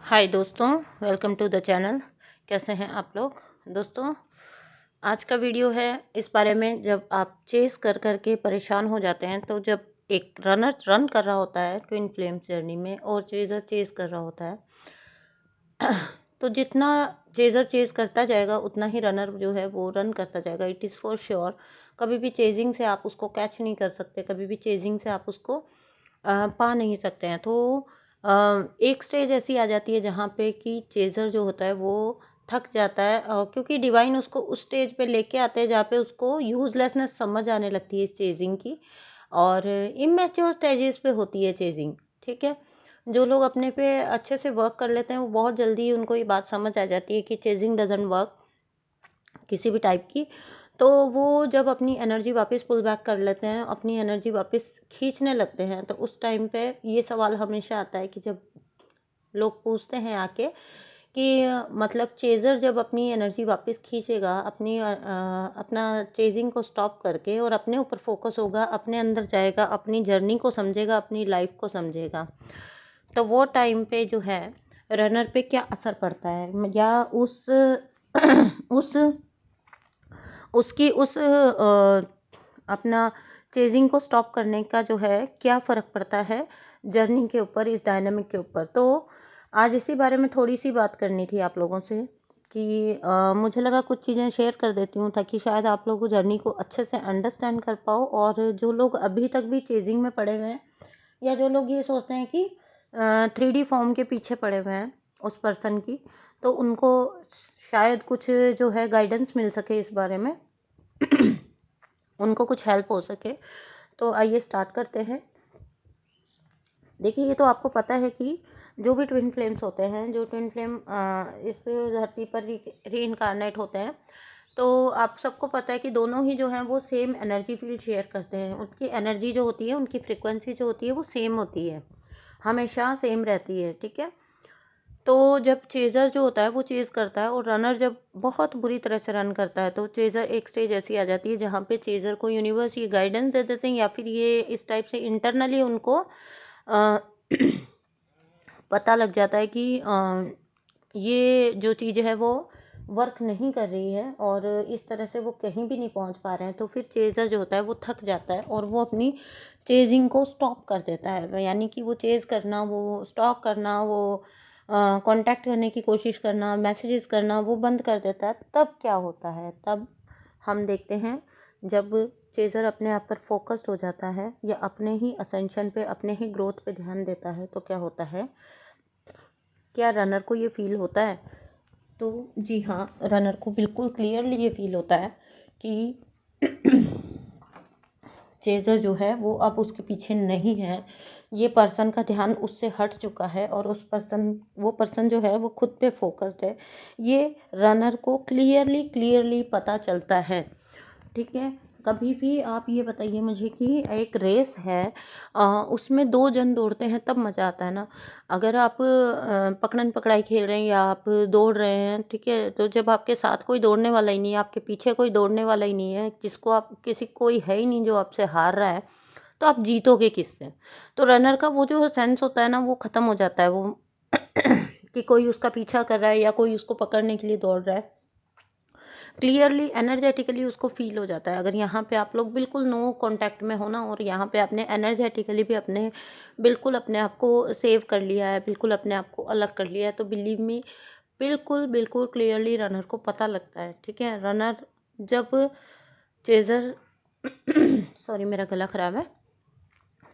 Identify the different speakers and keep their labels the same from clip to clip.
Speaker 1: हाय दोस्तों, welcome to the channel. कैसे हैं आप लोग दोस्तों? आज का वीडियो है इस बारे में, जब आप चेस कर कर के परेशान हो जाते हैं। तो जब एक रनर रन कर रहा होता है ट्विन फ्लेम्स जर्नी में और चेजर चेस कर रहा होता है, तो जितना चेजर चेस करता जाएगा उतना ही रनर जो है वो रन करता जाएगा। It is for sure. कभी भी चेजिंग से आप उसको कैच नहीं कर सकते, कभी भी चेजिंग से आप उसको पा नहीं सकते हैं। तो एक स्टेज ऐसी आ जाती है जहाँ पे कि चेज़र जो होता है वो थक जाता है, क्योंकि डिवाइन उसको उस स्टेज पे लेके आते हैं जहाँ पे उसको यूज़लेसनेस समझ आने लगती है इस चेजिंग की। और इमैच्योर स्टेजेस पे होती है चेजिंग, ठीक है। जो लोग अपने पे अच्छे से वर्क कर लेते हैं वो बहुत जल्दी उनको ये बात समझ आ जाती है कि चेजिंग डजंट वर्क किसी भी टाइप की। तो वो जब अपनी एनर्जी वापस पुल बैक कर लेते हैं, अपनी एनर्जी वापस खींचने लगते हैं, तो उस टाइम पे ये सवाल हमेशा आता है कि जब लोग पूछते हैं आके कि मतलब चेज़र जब अपनी एनर्जी वापस खींचेगा, अपना चेजिंग को स्टॉप करके और अपने ऊपर फोकस होगा, अपने अंदर जाएगा, अपनी जर्नी को समझेगा, अपनी लाइफ को समझेगा, तो वो टाइम पे जो है रनर पे क्या असर पड़ता है, या उस उसकी अपना चेजिंग को स्टॉप करने का जो है क्या फ़र्क पड़ता है जर्नी के ऊपर, इस डायनामिक के ऊपर। तो आज इसी बारे में थोड़ी सी बात करनी थी आप लोगों से कि मुझे लगा कुछ चीज़ें शेयर कर देती हूँ ताकि शायद आप लोग जर्नी को अच्छे से अंडरस्टैंड कर पाओ। और जो लोग अभी तक भी चेजिंग में पड़े हुए हैं, या जो लोग ये सोचते हैं कि 3D फॉर्म के पीछे पड़े हुए हैं उस पर्सन की, तो उनको शायद कुछ जो है गाइडेंस मिल सके इस बारे में, उनको कुछ हेल्प हो सके। तो आइए स्टार्ट करते हैं। देखिए, ये तो आपको पता है कि जो भी ट्विन फ्लेम्स होते हैं, जो ट्विन फ्लेम इस धरती पर री इनकारनेट होते हैं, तो आप सबको पता है कि दोनों ही जो हैं वो सेम एनर्जी फील्ड शेयर करते हैं। उनकी एनर्जी जो होती है, उनकी फ्रिक्वेंसी जो होती है वो सेम होती है, हमेशा सेम रहती है, ठीक है। तो जब चेज़र जो होता है वो चेज़ करता है और रनर जब बहुत बुरी तरह से रन करता है, तो चेज़र एक स्टेज ऐसी आ जाती है जहाँ पे चेज़र को यूनिवर्स ये गाइडेंस दे देते हैं, या फिर ये इस टाइप से इंटरनली उनको अ, पता लग जाता है कि ये जो चीज़ है वो वर्क नहीं कर रही है और इस तरह से वो कहीं भी नहीं पहुंच पा रहे हैं। तो फिर चेज़र जो होता है वो थक जाता है और वो अपनी चेजिंग को स्टॉप कर देता है, यानी कि वो चेज़ करना, वो स्टॉक करना, वो कांटेक्ट करने की कोशिश करना, मैसेजेस करना वो बंद कर देता है। तब क्या होता है, तब हम देखते हैं जब चेज़र अपने आप पर फोकस्ड हो जाता है या अपने ही असेंशन पे, अपने ही ग्रोथ पे ध्यान देता है, तो क्या होता है, क्या रनर को ये फील होता है? तो जी हाँ, रनर को बिल्कुल क्लियरली ये फील होता है कि चेज़र जो है वो अब उसके पीछे नहीं है। ये पर्सन का ध्यान उससे हट चुका है और वो पर्सन जो है वो खुद पे फोकस्ड है। ये रनर को क्लियरली क्लियरली पता चलता है, ठीक है। कभी भी आप ये बताइए मुझे कि एक रेस है, उसमें 2 जन दौड़ते हैं तब मज़ा आता है ना। अगर आप पकड़न पकड़ाई खेल रहे हैं या आप दौड़ रहे हैं, ठीक है, तो जब आपके साथ कोई दौड़ने वाला ही नहीं है, आपके पीछे कोई दौड़ने वाला ही नहीं है, कोई है ही नहीं जो आपसे हार रहा है, तो आप जीतोगे किससे? तो रनर का वो जो सेंस होता है ना वो ख़त्म हो जाता है, वो कि कोई उसका पीछा कर रहा है या कोई उसको पकड़ने के लिए दौड़ रहा है। क्लियरली एनर्जेटिकली उसको फील हो जाता है। अगर यहाँ पे आप लोग बिल्कुल नो कांटेक्ट में हो ना, और यहाँ पे आपने एनर्जेटिकली भी बिल्कुल अपने आप को सेव कर लिया है, बिल्कुल अपने आप को अलग कर लिया है, तो बिलीव मी, बिल्कुल बिल्कुल क्लियरली रनर को पता लगता है, ठीक है। रनर जब चेजर सॉरी, मेरा गला खराब है।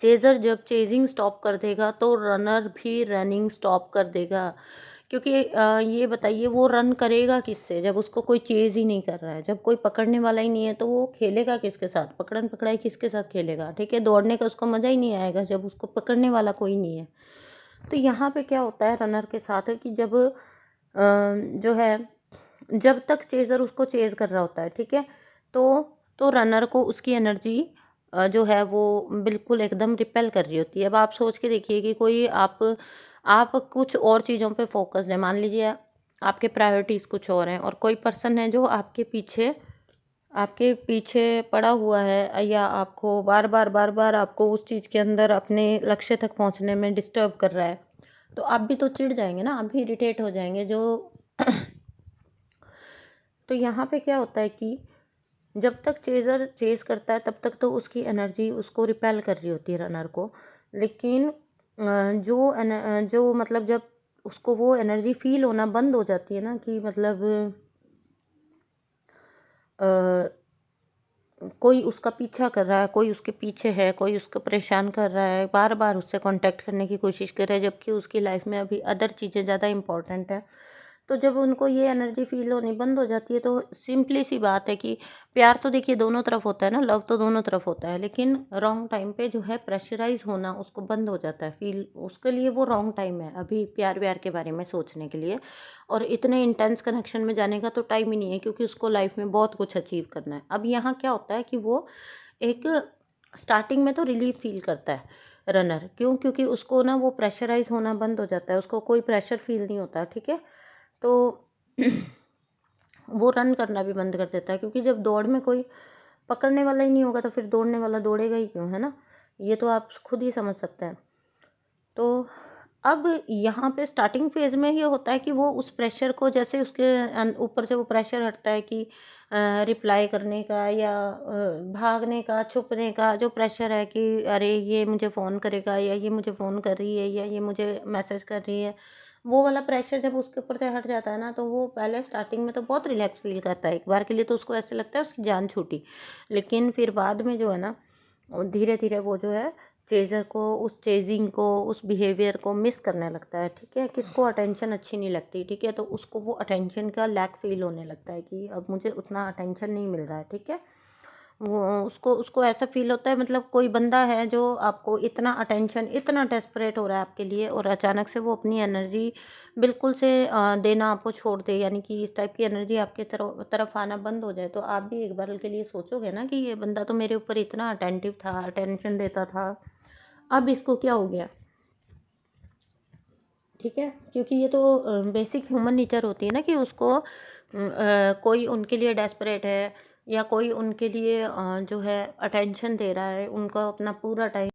Speaker 1: चेजर जब चेजिंग स्टॉप कर देगा तो रनर भी रनिंग स्टॉप कर देगा, क्योंकि ये बताइए वो रन करेगा किससे जब उसको कोई चेज ही नहीं कर रहा है, जब कोई पकड़ने वाला ही नहीं है, तो वो खेलेगा किसके साथ, पकड़न पकड़ाई किसके साथ खेलेगा, ठीक है। दौड़ने का उसको मज़ा ही नहीं आएगा जब उसको पकड़ने वाला कोई नहीं है। तो यहाँ पे क्या होता है रनर के साथ कि जब जो है, जब तक चेजर उसको चेज कर रहा होता है, ठीक है, तो रनर को उसकी एनर्जी जो है वो बिल्कुल एकदम रिपेल कर रही होती है। अब आप सोच के देखिए कि कोई आप कुछ और चीज़ों पे फोकस्ड है, मान लीजिए आपके प्रायोरिटीज़ कुछ और हैं, और कोई पर्सन है जो आपके पीछे पड़ा हुआ है, या आपको बार बार आपको उस चीज़ के अंदर अपने लक्ष्य तक पहुंचने में डिस्टर्ब कर रहा है। तो आप भी तो चिढ़ जाएंगे ना, आप भी इरिटेट हो जाएंगे जो तो यहाँ पे क्या होता है कि जब तक चेज़र चेज़ करता है तब तक तो उसकी एनर्जी उसको रिपेल कर रही होती है रनर को। लेकिन जो मतलब जब उसको वो एनर्जी फ़ील होना बंद हो जाती है ना कि मतलब अ, कोई उसका पीछा कर रहा है, कोई उसके पीछे है, कोई उसको परेशान कर रहा है, बार-बार उससे कॉन्टैक्ट करने की कोशिश कर रहा है, जबकि उसकी लाइफ़ में अभी अदर चीज़ें ज़्यादा इम्पोर्टेंट हैं। तो जब उनको ये एनर्जी फ़ील होनी बंद हो जाती है तो सिंपली सी बात है कि प्यार तो देखिए दोनों तरफ होता है ना, लव तो दोनों तरफ होता है, लेकिन रॉन्ग टाइम पे जो है प्रेशराइज़ होना उसको बंद हो जाता है फ़ील, उसके लिए वो रॉन्ग टाइम है अभी प्यार-व्यार के बारे में सोचने के लिए। और इतने इंटेंस कनेक्शन में जाने का तो टाइम ही नहीं है क्योंकि उसको लाइफ़ में बहुत कुछ अचीव करना है। अब यहाँ क्या होता है कि वो एक स्टार्टिंग में तो रिलीफ़ फ़ील करता है रनर, क्यों? क्योंकि उसको ना वो प्रेशराइज़ होना बंद हो जाता है, उसको कोई प्रेशर फ़ील नहीं होता, ठीक है? तो वो रन करना भी बंद कर देता है क्योंकि जब दौड़ में कोई पकड़ने वाला ही नहीं होगा तो फिर दौड़ने वाला दौड़ेगा ही क्यों, है ना? ये तो आप खुद ही समझ सकते हैं। तो अब यहाँ पे स्टार्टिंग फेज़ में ये होता है कि वो उस प्रेशर को जैसे उसके ऊपर से वो प्रेशर हटता है कि रिप्लाई करने का या भागने का, छुपने का जो प्रेशर है कि अरे ये मुझे फ़ोन करेगा या ये मुझे फ़ोन कर रही है या ये मुझे मैसेज कर रही है। वो वाला प्रेशर जब उसके ऊपर से हट जाता है ना तो वो पहले स्टार्टिंग में तो बहुत रिलैक्स फ़ील करता है। एक बार के लिए तो उसको ऐसे लगता है उसकी जान छूटी। लेकिन फिर बाद में जो है ना धीरे-धीरे वो जो है चेज़र को, उस चेज़िंग को, उस बिहेवियर को मिस करने लगता है, ठीक है? किसको अटेंशन अच्छी नहीं लगती, ठीक है? तो उसको वो अटेंशन का लैक फ़ील होने लगता है कि अब मुझे उतना अटेंशन नहीं मिल रहा है, ठीक है? वो उसको उसको ऐसा फ़ील होता है मतलब कोई बंदा है जो आपको इतना अटेंशन, इतना डेस्परेट हो रहा है आपके लिए और अचानक से वो अपनी एनर्जी बिल्कुल से देना आपको छोड़ दे, यानी कि इस टाइप की एनर्जी आपके तरफ आना बंद हो जाए, तो आप भी एक बार के लिए सोचोगे ना कि ये बंदा तो मेरे ऊपर इतना अटेंटिव था, अटेंशन देता था, अब इसको क्या हो गया, ठीक है? क्योंकि ये तो बेसिक ह्यूमन नेचर होती है ना कि उसको कोई उनके लिए डेस्परेट है या कोई उनके लिए जो है अटेंशन दे रहा है, उनको अपना पूरा टाइम